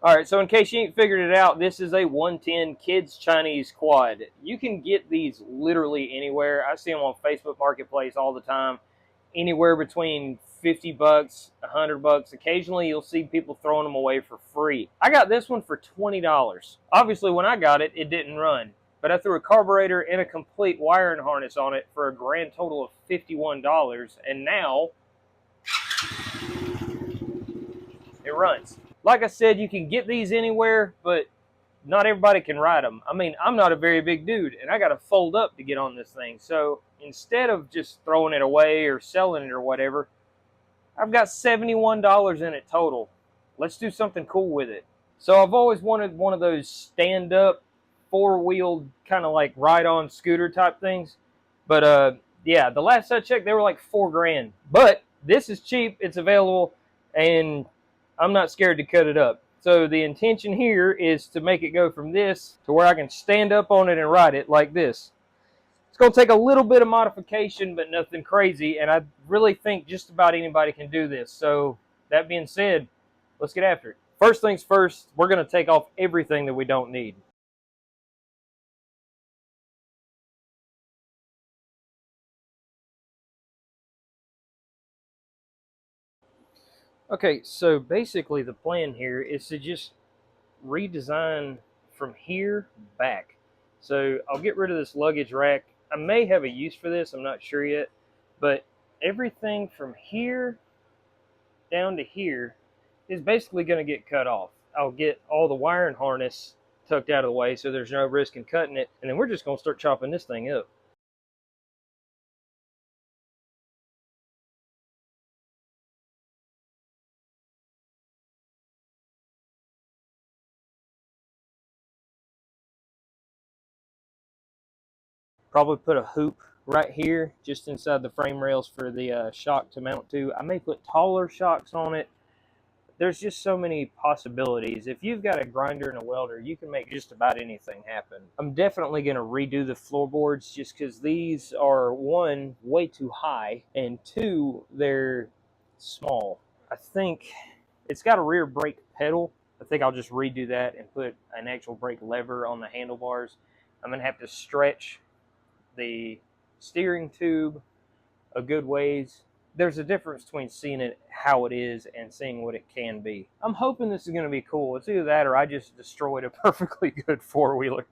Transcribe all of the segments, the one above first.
All right, so in case you ain't figured it out, this is a 110 kids Chinese quad. You can get these literally anywhere. I see them on Facebook Marketplace all the time, anywhere between 50 bucks, 100 bucks. Occasionally you'll see people throwing them away for free. I got this one for $20. Obviously when I got it, it didn't run, but I threw a carburetor and a complete wiring harness on it for a grand total of $51, and now it runs. Like I said, you can get these anywhere, but not everybody can ride them. I mean, I'm not a very big dude, and I got to fold up to get on this thing. So instead of just throwing it away or selling it or whatever, I've got $71 in it total. Let's do something cool with it. So I've always wanted one of those stand-up, four-wheeled, kind of like ride-on scooter type things. But yeah, the last I checked, they were like $4 grand. But this is cheap. It's available, and I'm not scared to cut it up. So the intention here is to make it go from this to where I can stand up on it and ride it like this. It's going to take a little bit of modification, but nothing crazy, and I really think just about anybody can do this. So that being said, let's get after it. First things first, we're going to take off everything that we don't need. Okay, so basically the plan here is to just redesign from here back. So I'll get rid of this luggage rack. I may have a use for this, I'm not sure yet, but everything from here down to here is basically going to get cut off. I'll get all the wiring harness tucked out of the way so there's no risk in cutting it, and then we're just going to start chopping this thing up. Probably put a hoop right here just inside the frame rails for the shock to mount to. I may put taller shocks on it. There's just so many possibilities. If you've got a grinder and a welder, you can make just about anything happen. I'm definitely going to redo the floorboards just because these are, one, way too high, and two, they're small. I think it's got a rear brake pedal. I think I'll just redo that and put an actual brake lever on the handlebars. I'm going to have to stretch the steering tube a good ways. There's a difference between seeing it how it is and seeing what it can be. I'm hoping this is going to be cool. It's either that or I just destroyed a perfectly good four-wheeler.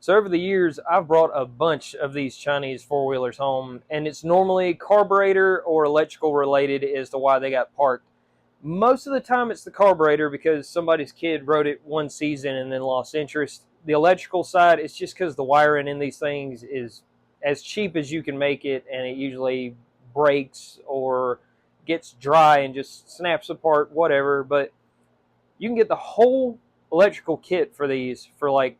So over the years, I've brought a bunch of these Chinese four-wheelers home, and it's normally carburetor or electrical related as to why they got parked. Most of the time it's the carburetor because somebody's kid rode it one season and then lost interest. The electrical side, it's just because the wiring in these things is as cheap as you can make it, and it usually breaks or gets dry and just snaps apart, whatever. But you can get the whole electrical kit for these for like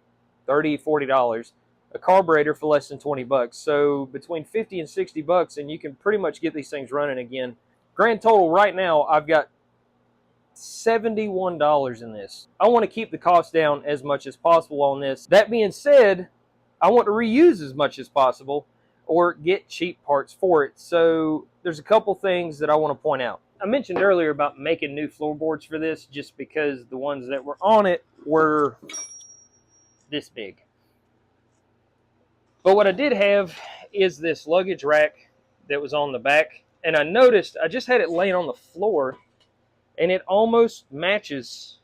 $30, $40, a carburetor for less than 20 bucks. So between 50 and 60 bucks, and you can pretty much get these things running again. Grand total right now, I've got $71 in this. I want to keep the cost down as much as possible on this. That being said, I want to reuse as much as possible or get cheap parts for it. So there's a couple things that I want to point out. I mentioned earlier about making new floorboards for this just because the ones that were on it were this big. But what I did have is this luggage rack that was on the back, and I noticed I just had it laying on the floor and it almost matches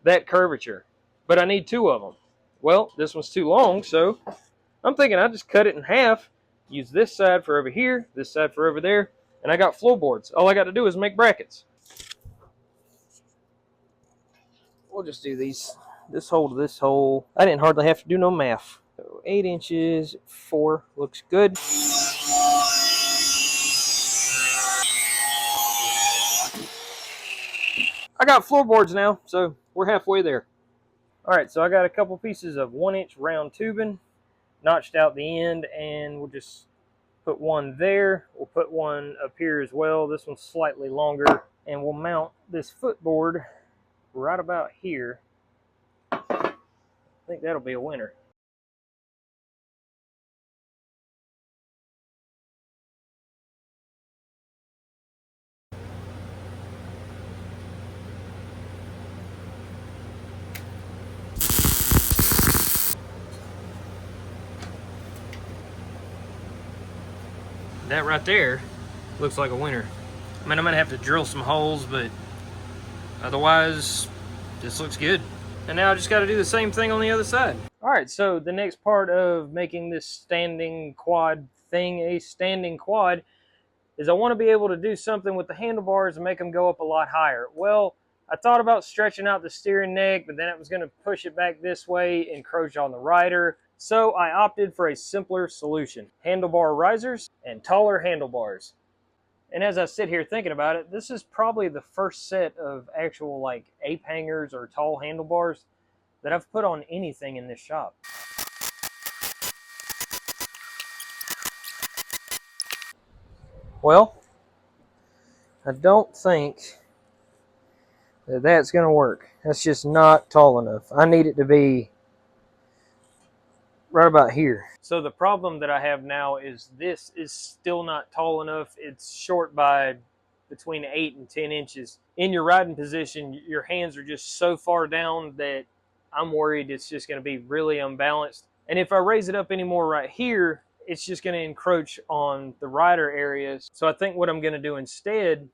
that curvature, but I need two of them. Well, this one's too long, so I'm thinking I just cut it in half, use this side for over here, this side for over there, and I got floorboards. All I got to do is make brackets. We'll just do these, this hole to this hole. I didn't hardly have to do no math. So 8 inches, 4, looks good. I got floorboards now, so we're halfway there. All right, so I got a couple pieces of 1-inch round tubing, notched out the end, and we'll just put one there. We'll put one up here as well. This one's slightly longer, and we'll mount this footboard right about here think that'll be a winner. That right there looks like a winner. I mean, I'm gonna have to drill some holes, but otherwise, this looks good. And now I just gotta do the same thing on the other side. All right, so the next part of making this standing quad thing a standing quad is I want to be able to do something with the handlebars and make them go up a lot higher. Well, I thought about stretching out the steering neck, but then it was going to push it back this way, encroach on the rider. So I opted for a simpler solution: handlebar risers and taller handlebars. And as I sit here thinking about it, this is probably the first set of actual like ape hangers or tall handlebars that I've put on anything in this shop. Well, I don't think that that's going to work. That's just not tall enough. I need it to be right about here. So the problem that I have now is this is still not tall enough. It's short by between 8 and 10 inches. In your riding position, your hands are just so far down that I'm worried it's just going to be really unbalanced. And if I raise it up anymore right here, it's just going to encroach on the rider areas. So I think what I'm going to do instead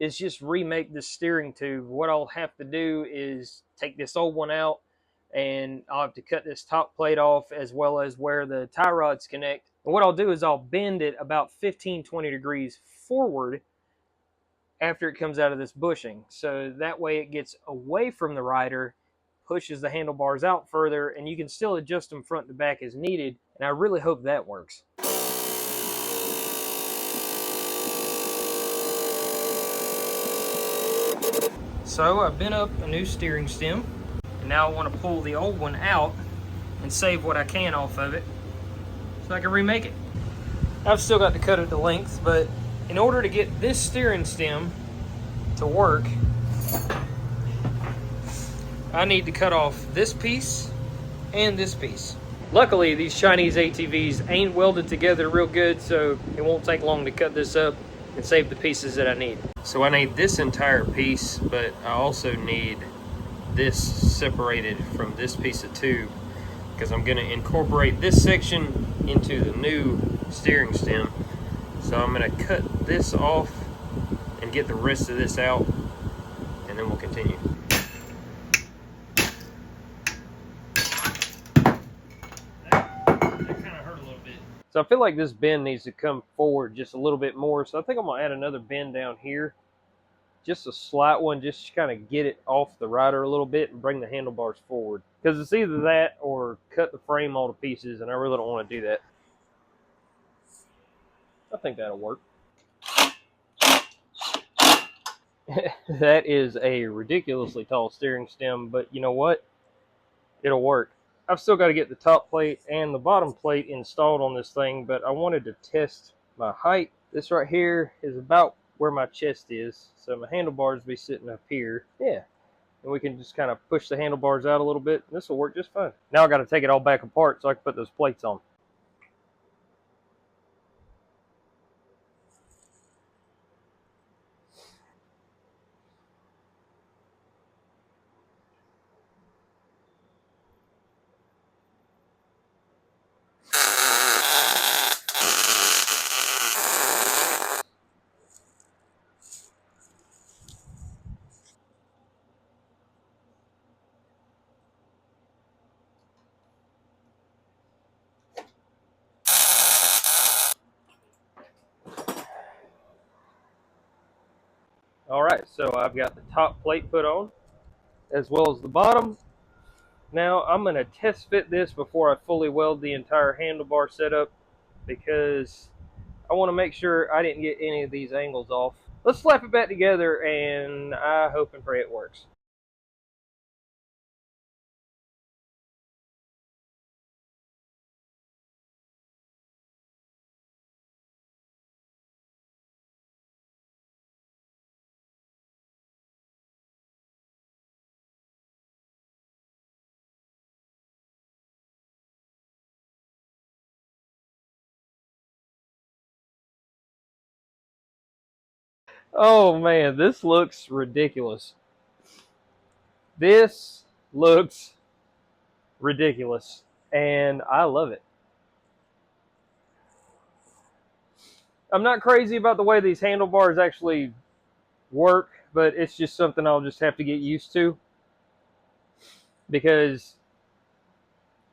is just remake the steering tube. What I'll have to do is take this old one out, and I'll have to cut this top plate off as well as where the tie rods connect. And what I'll do is I'll bend it about 15-20 degrees forward after it comes out of this bushing. So that way it gets away from the rider, pushes the handlebars out further, and you can still adjust them front to back as needed. And I really hope that works. So I've bent up a new steering stem, and now I want to pull the old one out and save what I can off of it so I can remake it. I've still got to cut it to length, but in order to get this steering stem to work, I need to cut off this piece and this piece. Luckily, these Chinese ATVs ain't welded together real good, so it won't take long to cut this up and save the pieces that I need. So I need this entire piece, but I also need this separated from this piece of tube, because I'm going to incorporate this section into the new steering stem. So I'm going to cut this off and get the rest of this out, and then we'll continue. So I feel like this bend needs to come forward just a little bit more. So I think I'm going to add another bend down here. Just a slight one, just to kind of get it off the rider a little bit and bring the handlebars forward. Because it's either that or cut the frame all to pieces, and I really don't want to do that. I think that'll work. That is a ridiculously tall steering stem, but you know what? It'll work. I've still got to get the top plate and the bottom plate installed on this thing, but I wanted to test my height. This right here is about where my chest is, so my handlebars will be sitting up here. Yeah, and we can just kind of push the handlebars out a little bit. This will work just fine. Now I got to take it all back apart so I can put those plates on. All right, so I've got the top plate put on as well as the bottom. Now I'm going to test fit this before I fully weld the entire handlebar setup, because I want to make sure I didn't get any of these angles off. Let's slap it back together, and I hope and pray it works. Oh man, this looks ridiculous. This looks ridiculous, and I love it. I'm not crazy about the way these handlebars actually work, but it's just something I'll just have to get used to, because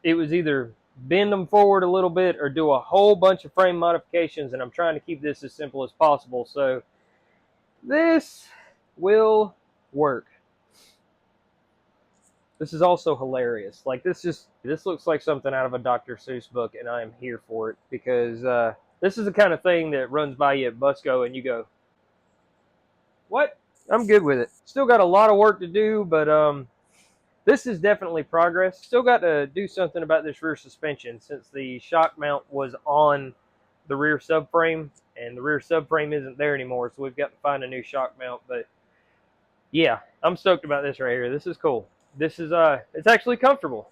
it was either bend them forward a little bit or do a whole bunch of frame modifications, and I'm trying to keep this as simple as possible. So this will work. This is also hilarious. Like, this looks like something out of a Dr. Seuss book, and I am here for it, because this is the kind of thing that runs by you at Busco and you go, what? I'm good with it. Still got a lot of work to do, but this is definitely progress. Still got to do something about this rear suspension, since the shock mount was on the rear subframe, and the rear subframe isn't there anymore, so we've got to find a new shock mount. But yeah, I'm stoked about this right here. This is cool. This is it's actually comfortable,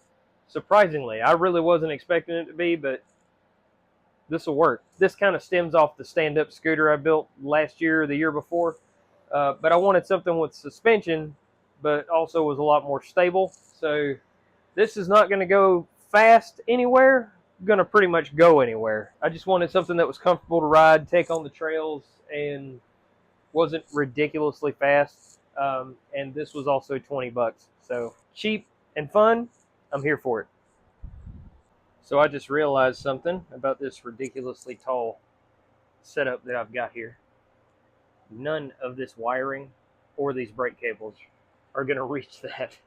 surprisingly. I really wasn't expecting it to be, but this will work. This kind of stems off the stand-up scooter I built last year or the year before, but I wanted something with suspension, but also was a lot more stable. So this is not going to go fast anywhere. Going to pretty much go anywhere. I just wanted something that was comfortable to ride, take on the trails, and wasn't ridiculously fast. And this was also 20 bucks. So cheap and fun. I'm here for it. So I just realized something about this ridiculously tall setup that I've got here. None of this wiring or these brake cables are going to reach that.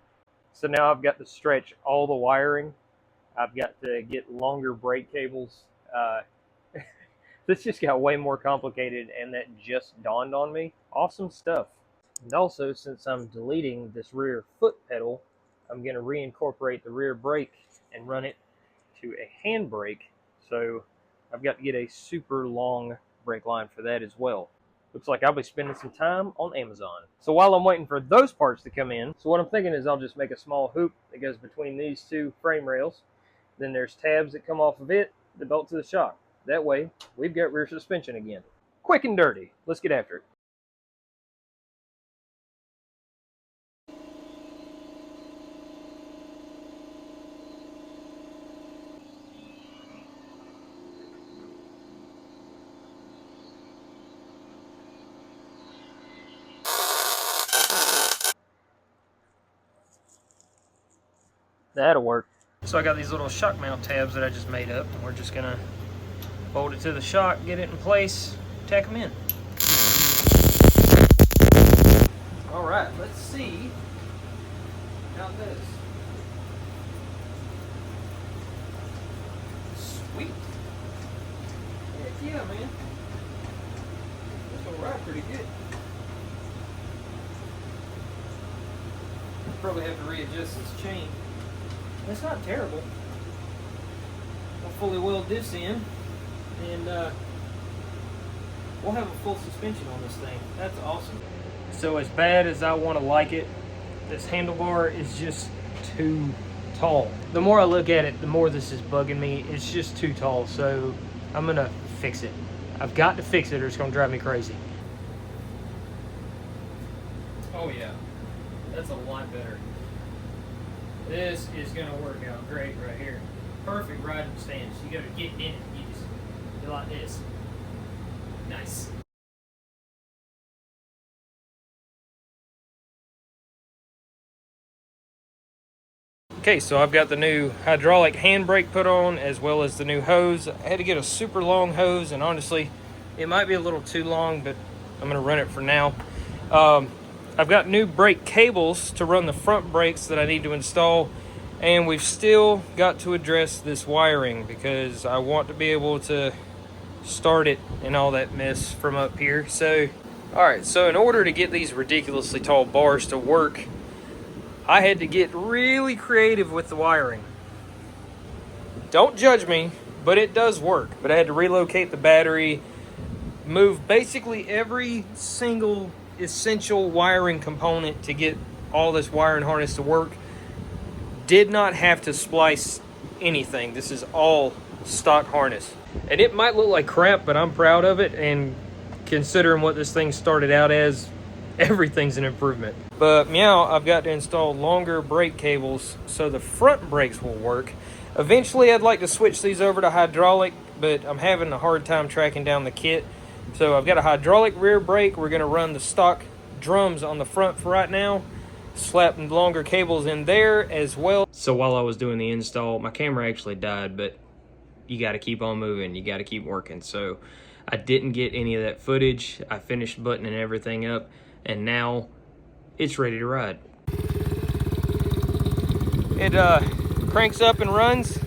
So now I've got to stretch all the wiring. I've got to get longer brake cables. This just got way more complicated, and that just dawned on me. Awesome stuff. And also, since I'm deleting this rear foot pedal, I'm going to reincorporate the rear brake and run it to a hand brake. So I've got to get a super long brake line for that as well. Looks like I'll be spending some time on Amazon. So while I'm waiting for those parts to come in, so what I'm thinking is I'll just make a small hoop that goes between these two frame rails. Then there's tabs that come off of it that bolt to the shock. That way, we've got rear suspension again. Quick and dirty. Let's get after it. That'll work. So I got these little shock mount tabs that I just made up, and we're just gonna bolt it to the shock, get it in place, tack them in. All right, let's see how it does. Sweet. Heck yeah, man. This will ride pretty good. Probably have to readjust this chain. It's not terrible. I'll fully weld this in, and we'll have a full suspension on this thing. That's awesome. So as bad as I want to like it, this handlebar is just too tall. The more I look at it, the more this is bugging me. It's just too tall, so I'm gonna fix it. I've got to fix it or it's gonna drive me crazy. Oh yeah, that's a lot better. This is gonna work out great right here. Perfect riding stance. You gotta get in it. You just do like this. Nice. Okay, so I've got the new hydraulic handbrake put on, as well as the new hose. I had to get a super long hose, and honestly, it might be a little too long, but I'm gonna run it for now. I've got new brake cables to run the front brakes that I need to install, and we've still got to address this wiring because I want to be able to start it and all that mess from up here. So, alright, so in order to get these ridiculously tall bars to work, I had to get really creative with the wiring. Don't judge me, but it does work. But I had to relocate the battery, move basically every single essential wiring component to get all this wiring harness to work. Did not have to splice anything. This is all stock harness. And it might look like crap, but I'm proud of it, and considering what this thing started out as, everything's an improvement. But meow, I've got to install longer brake cables so the front brakes will work. Eventually I'd like to switch these over to hydraulic, but I'm having a hard time tracking down the kit. So I've got a hydraulic rear brake. We're going to run the stock drums on the front for right now, slap longer cables in there as well. So while I was doing the install, my camera actually died, but you got to keep on moving, you got to keep working. So I didn't get any of that footage. I finished buttoning everything up, and now it's ready to ride. It cranks up and runs,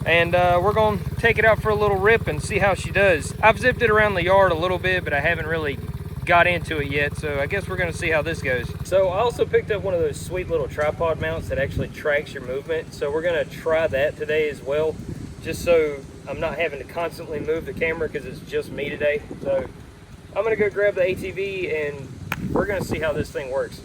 and we're gonna take it out for a little rip and see how she does. I've zipped it around the yard a little bit, but I haven't really got into it yet, so I guess we're gonna see how this goes. So I also picked up one of those sweet little tripod mounts that actually tracks your movement, so we're gonna try that today as well, just so I'm not having to constantly move the camera because it's just me today. So I'm gonna go grab the ATV and we're gonna see how this thing works.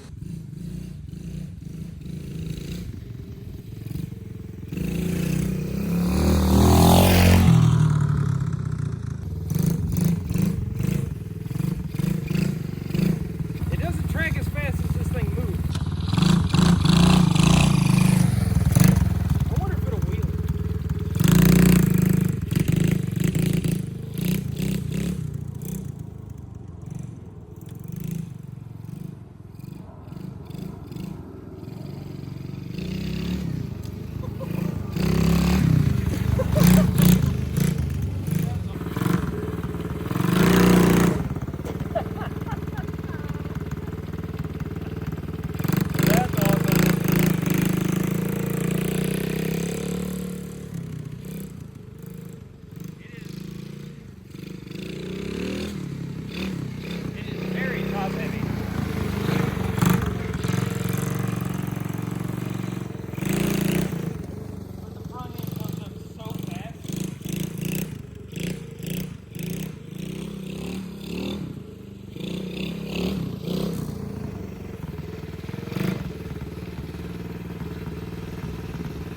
It doesn't track as fast as this thing moves. I wonder if it'll wheel it.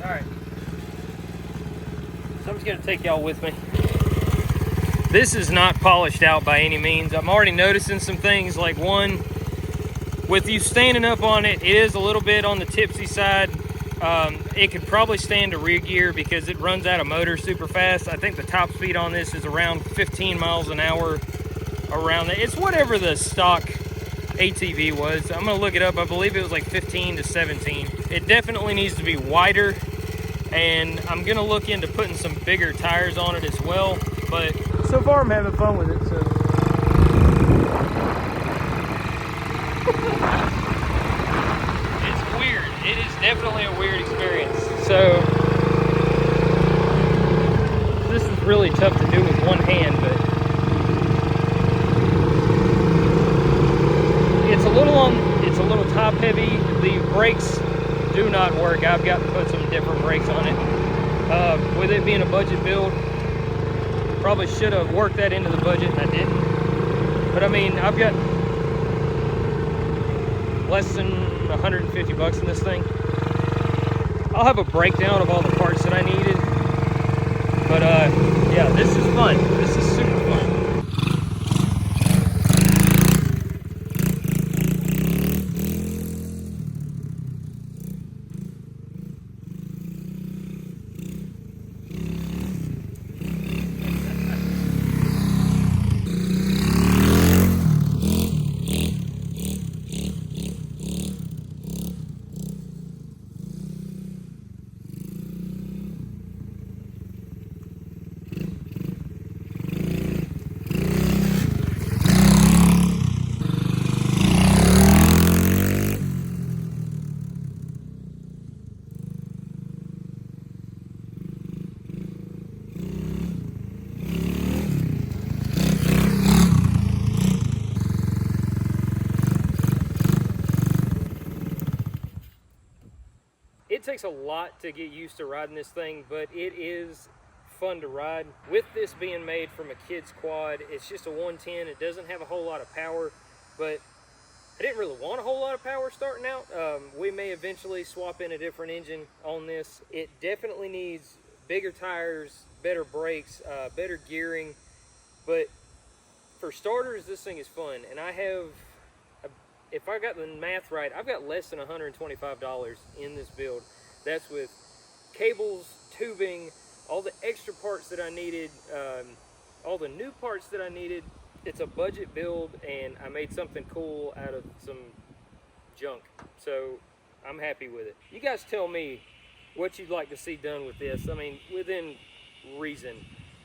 Alright, so I'm just going to take y'all with me. This is not polished out by any means. I'm already noticing some things, like one, with you standing up on it, it is a little bit on the tipsy side. It could probably stand a rear gear because it runs out of motor super fast. I think the top speed on this is around 15 miles an hour around that. It's whatever the stock ATV was. I'm going to look it up. I believe it was like 15 to 17. It definitely needs to be wider, and I'm going to look into putting some bigger tires on it as well. But so far I'm having fun with it. So it's weird. It is definitely a weird experience. So this is really tough to do with one hand, but it's a little top heavy. The brakes do not work. I've got to put some different brakes on it. With it being a budget build, probably should have worked that into the budget, and I didn't. But I mean, I've got less than 150 bucks in this thing. I'll have a breakdown of all the parts that I needed. But yeah, this is fun. This is super fun. It takes a lot to get used to riding this thing, but it is fun to ride. With this being made from a kid's quad, it's just a 110. It doesn't have a whole lot of power, but I didn't really want a whole lot of power starting out. We may eventually swap in a different engine on this. It definitely needs bigger tires, better brakes, better gearing, but For starters, this thing is fun, and I have, if I got the math right, I've got less than $125 in this build. That's with cables, tubing, all the extra parts that I needed, all the new parts that I needed. It's a budget build, and I made something cool out of some junk. So I'm happy with it. You guys tell me what you'd like to see done with this. I mean, within reason.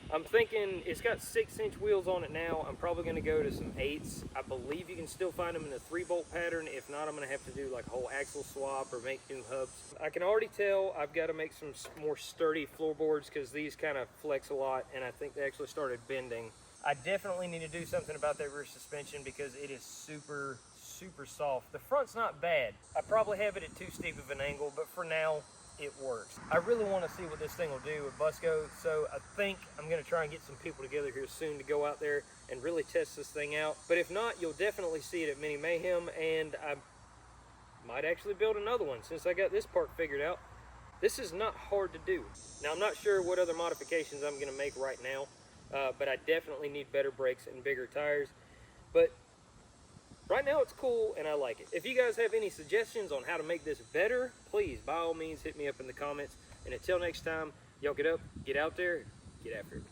I'm thinking it's got 6-inch wheels on it now. I'm probably going to go to some 8s. I believe you can still find them in a 3-bolt pattern. If not, I'm going to have to do like a whole axle swap or make new hubs. I can already tell I've got to make some more sturdy floorboards because these kind of flex a lot, and I think they actually started bending. I definitely need to do something about that rear suspension because it is super soft. The front's not bad. I probably have it at too steep of an angle, but for now, it works. I really want to see what this thing will do with Busco, so I think I'm going to try and get some people together here soon to go out there and really test this thing out. But if not, you'll definitely see it at Mini Mayhem, and I might actually build another one since I got this part figured out. This is not hard to do. Now, I'm not sure what other modifications I'm going to make right now, but I definitely need better brakes and bigger tires. But right now it's cool and I like it. If you guys have any suggestions on how to make this better, please, by all means, hit me up in the comments. And until next time, y'all get up, get out there, get after it.